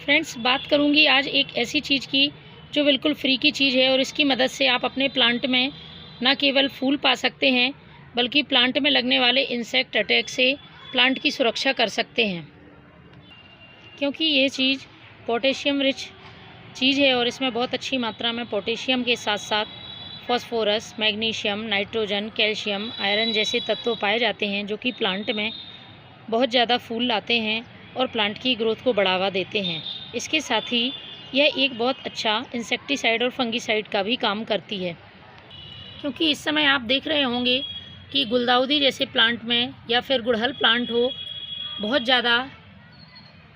Friends, बात करूंगी आज एक ऐसी चीज़ की जो बिल्कुल फ्री की चीज़ है और इसकी मदद से आप अपने प्लांट में न केवल फूल पा सकते हैं बल्कि प्लांट में लगने वाले इंसेक्ट अटैक से प्लांट की सुरक्षा कर सकते हैं। क्योंकि ये चीज़ पोटेशियम रिच चीज़ है और इसमें बहुत अच्छी मात्रा में पोटेशियम के साथ साथ phosphorus, magnesium, nitrogen, calcium, iron जैसे तत्व पाए जाते हैं जो कि प्लांट में बहुत ज़्यादा फूल लाते हैं और प्लांट की ग्रोथ को बढ़ावा देते हैं। इसके साथ ही यह एक बहुत अच्छा इंसेक्टिसाइड और फंगिसाइड का भी काम करती है। क्योंकि इस समय आप देख रहे होंगे कि गुलदाउदी जैसे प्लांट में या फिर गुड़हल प्लांट हो, बहुत ज़्यादा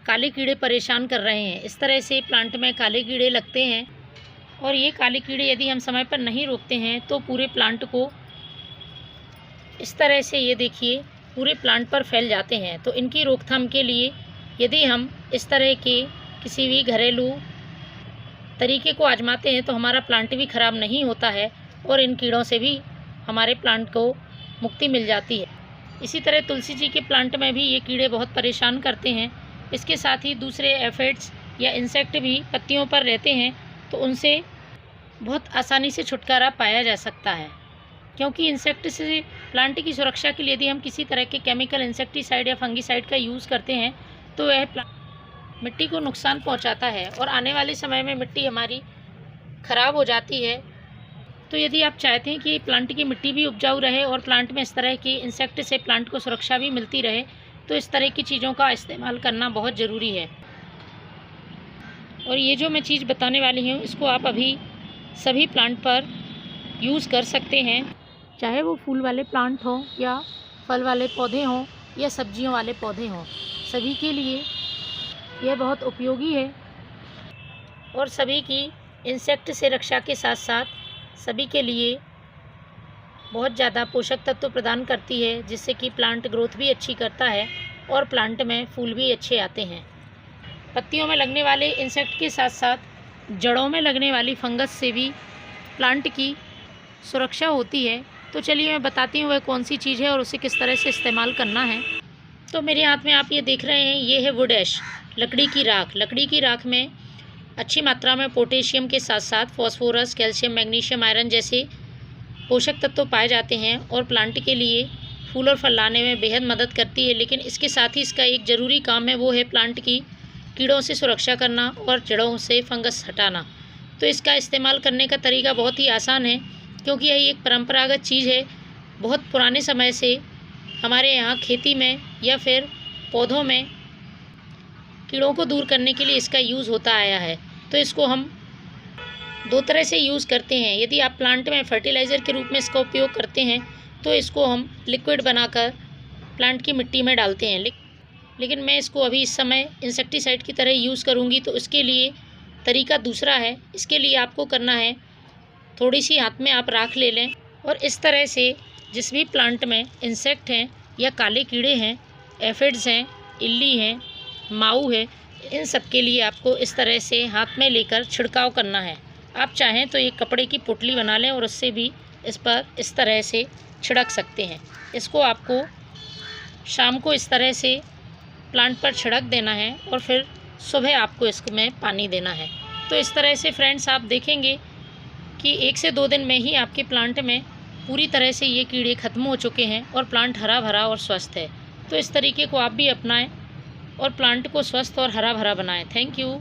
काले कीड़े परेशान कर रहे हैं। इस तरह से प्लांट में काले कीड़े लगते हैं और ये काले कीड़े यदि हम समय पर नहीं रोकते हैं तो पूरे प्लांट को इस तरह से, ये देखिए, पूरे प्लांट पर फैल जाते हैं। तो इनकी रोकथाम के लिए यदि हम इस तरह के किसी भी घरेलू तरीके को आजमाते हैं तो हमारा प्लांट भी ख़राब नहीं होता है और इन कीड़ों से भी हमारे प्लांट को मुक्ति मिल जाती है। इसी तरह तुलसी जी के प्लांट में भी ये कीड़े बहुत परेशान करते हैं। इसके साथ ही दूसरे एफिड्स या इंसेक्ट भी पत्तियों पर रहते हैं तो उनसे बहुत आसानी से छुटकारा पाया जा सकता है। क्योंकि इंसेक्ट से प्लांट की सुरक्षा के लिए यदि हम किसी तरह के केमिकल इंसेक्टिसाइड या फंगिसाइड का यूज़ करते हैं तो वह मिट्टी को नुकसान पहुंचाता है और आने वाले समय में मिट्टी हमारी ख़राब हो जाती है। तो यदि आप चाहते हैं कि प्लांट की मिट्टी भी उपजाऊ रहे और प्लांट में इस तरह की इंसेक्ट से प्लांट को सुरक्षा भी मिलती रहे तो इस तरह की चीज़ों का इस्तेमाल करना बहुत ज़रूरी है। और ये जो मैं चीज़ बताने वाली हूँ इसको आप अभी सभी प्लांट पर यूज़ कर सकते हैं, चाहे वो फूल वाले प्लांट हों या फल वाले पौधे हों या सब्जियों वाले पौधे हों। सभी के लिए यह बहुत उपयोगी है और सभी की इंसेक्ट से रक्षा के साथ साथ सभी के लिए बहुत ज़्यादा पोषक तत्व प्रदान करती है, जिससे कि प्लांट ग्रोथ भी अच्छी करता है और प्लांट में फूल भी अच्छे आते हैं। पत्तियों में लगने वाले इंसेक्ट के साथ साथ जड़ों में लगने वाली फंगस से भी प्लांट की सुरक्षा होती है। तो चलिए मैं बताती हूँ वह कौन सी चीज़ है और उसे किस तरह से इस्तेमाल करना है। तो मेरे हाथ में आप ये देख रहे हैं, ये है वुड ऐश, लकड़ी की राख। लकड़ी की राख में अच्छी मात्रा में पोटेशियम के साथ साथ फॉस्फोरस, कैल्शियम, मैग्नीशियम, आयरन जैसे पोषक तत्व पाए जाते हैं और प्लांट के लिए फूल और फल लाने में बेहद मदद करती है। लेकिन इसके साथ ही इसका एक ज़रूरी काम है, वो है प्लांट की कीड़ों से सुरक्षा करना और जड़ों से फंगस हटाना। तो इसका इस्तेमाल करने का तरीका बहुत ही आसान है, क्योंकि यह एक परंपरागत चीज़ है। बहुत पुराने समय से हमारे यहाँ खेती में या फिर पौधों में कीड़ों को दूर करने के लिए इसका यूज़ होता आया है। तो इसको हम दो तरह से यूज़ करते हैं। यदि आप प्लांट में फर्टिलाइज़र के रूप में इसका उपयोग करते हैं तो इसको हम लिक्विड बनाकर प्लांट की मिट्टी में डालते हैं। लेकिन मैं इसको अभी इस समय इंसेक्टिसाइड की तरह यूज़ करूँगी, तो इसके लिए तरीका दूसरा है। इसके लिए आपको करना है, थोड़ी सी हाथ में आप राख ले लें और इस तरह से जिस भी प्लांट में इंसेक्ट हैं या काले कीड़े हैं, एफिड्स हैं, इल्ली हैं, माऊ है, इन सब के लिए आपको इस तरह से हाथ में लेकर छिड़काव करना है। आप चाहें तो एक कपड़े की पुतली बना लें और उससे भी इस पर इस तरह से छिड़क सकते हैं। इसको आपको शाम को इस तरह से प्लांट पर छिड़क देना है और फिर सुबह आपको इसमें पानी देना है। तो इस तरह से फ्रेंड्स आप देखेंगे कि 1 से 2 दिन में ही आपके प्लांट में पूरी तरह से ये कीड़े ख़त्म हो चुके हैं और प्लांट हरा भरा और स्वस्थ है। तो इस तरीके को आप भी अपनाएं और प्लांट को स्वस्थ और हरा भरा बनाएं। Thank you.